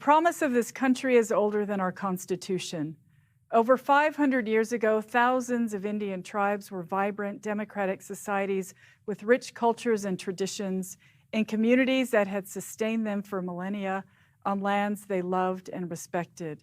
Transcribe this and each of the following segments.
Promise of this country is older than our Constitution. Over 500 years ago, thousands of Indian tribes were vibrant, democratic societies with rich cultures and traditions in communities that had sustained them for millennia on lands they loved and respected.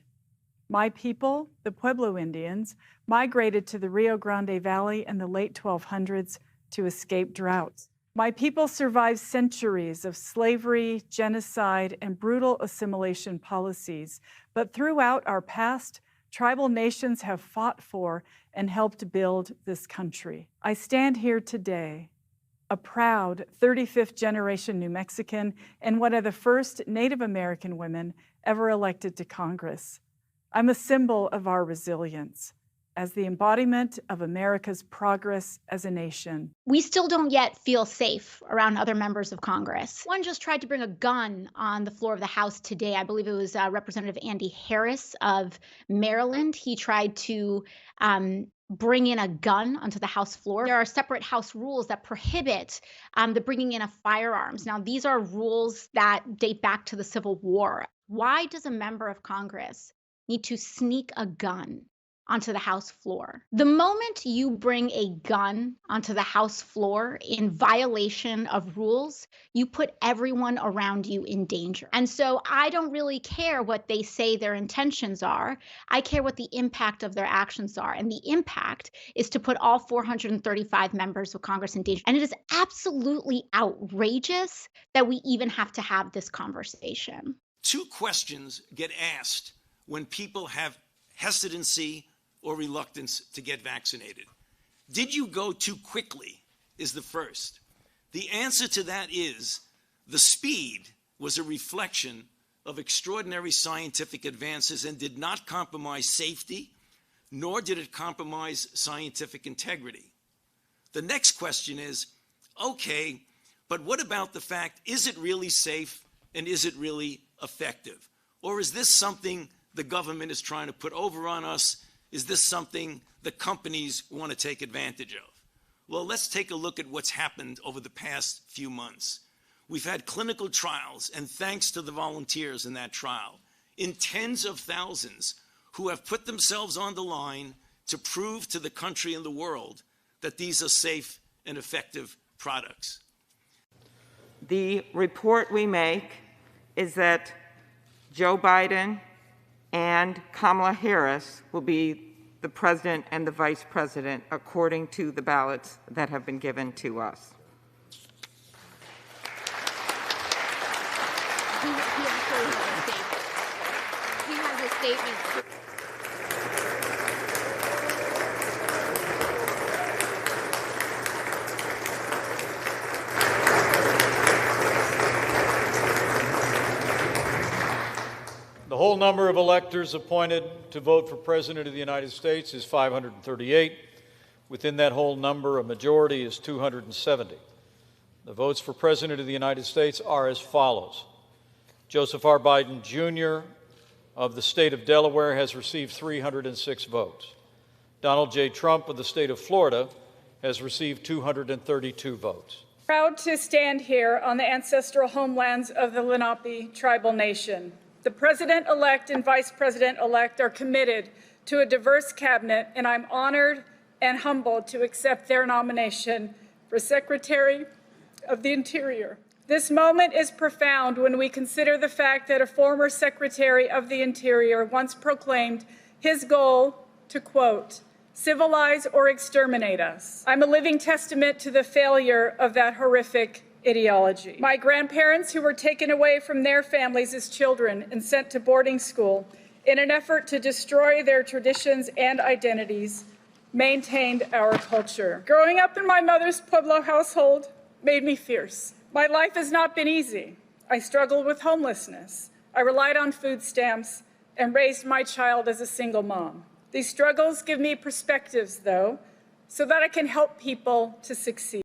My people, the Pueblo Indians, migrated to the Rio Grande Valley in the late 1200s to escape droughts. My people survived centuries of slavery, genocide, and brutal assimilation policies, but throughout our past, tribal nations have fought for and helped build this country. I stand here today, a proud 35th generation New Mexican and one of the first Native American women ever elected to Congress. I'm a symbol of our resilience as the embodiment of America's progress as a nation. We still don't yet feel safe around other members of Congress. One just tried to bring a gun on the floor of the House today. I believe it was Representative Andy Harris of Maryland. He tried to bring in a gun onto the House floor. There are separate House rules that prohibit the bringing in of firearms. Now, these are rules that date back to the Civil War. Why does a member of Congress need to sneak a gun onto the House floor? The moment you bring a gun onto the House floor in violation of rules, you put everyone around you in danger. And so I don't really care what they say their intentions are. I care what the impact of their actions are. And the impact is to put all 435 members of Congress in danger. And it is absolutely outrageous that we even have to have this conversation. Two questions get asked when people have hesitancy or reluctance to get vaccinated. Did you go too quickly is the first. The answer to that is the speed was a reflection of extraordinary scientific advances and did not compromise safety, nor did it compromise scientific integrity. The next question is, okay, but what about the fact, is it really safe and is it really effective? Or is this something the government is trying to put over on us? Is this something the companies want to take advantage of? Well, let's take a look at what's happened over the past few months. We've had clinical trials, and thanks to the volunteers in that trial, in tens of thousands who have put themselves on the line to prove to the country and the world that these are safe and effective products. The report we make is that Joe Biden and Kamala Harris will be the president and the vice president according to the ballots that have been given to us. He has a statement. The whole number of electors appointed to vote for President of the United States is 538. Within that whole number, a majority is 270. The votes for President of the United States are as follows. Joseph R. Biden, Jr. of the state of Delaware has received 306 votes. Donald J. Trump of the state of Florida has received 232 votes. Proud to stand here on the ancestral homelands of the Lenape tribal nation. The President-elect and Vice President-elect are committed to a diverse cabinet, and I'm honored and humbled to accept their nomination for Secretary of the Interior. This moment is profound when we consider the fact that a former Secretary of the Interior once proclaimed his goal to, quote, civilize or exterminate us. I'm a living testament to the failure of that horrific ideology. My grandparents, who were taken away from their families as children and sent to boarding school in an effort to destroy their traditions and identities, maintained our culture. Growing up in my mother's Pueblo household made me fierce. My life has not been easy. I struggled with homelessness. I relied on food stamps and raised my child as a single mom. These struggles give me perspectives, though, so that I can help people to succeed.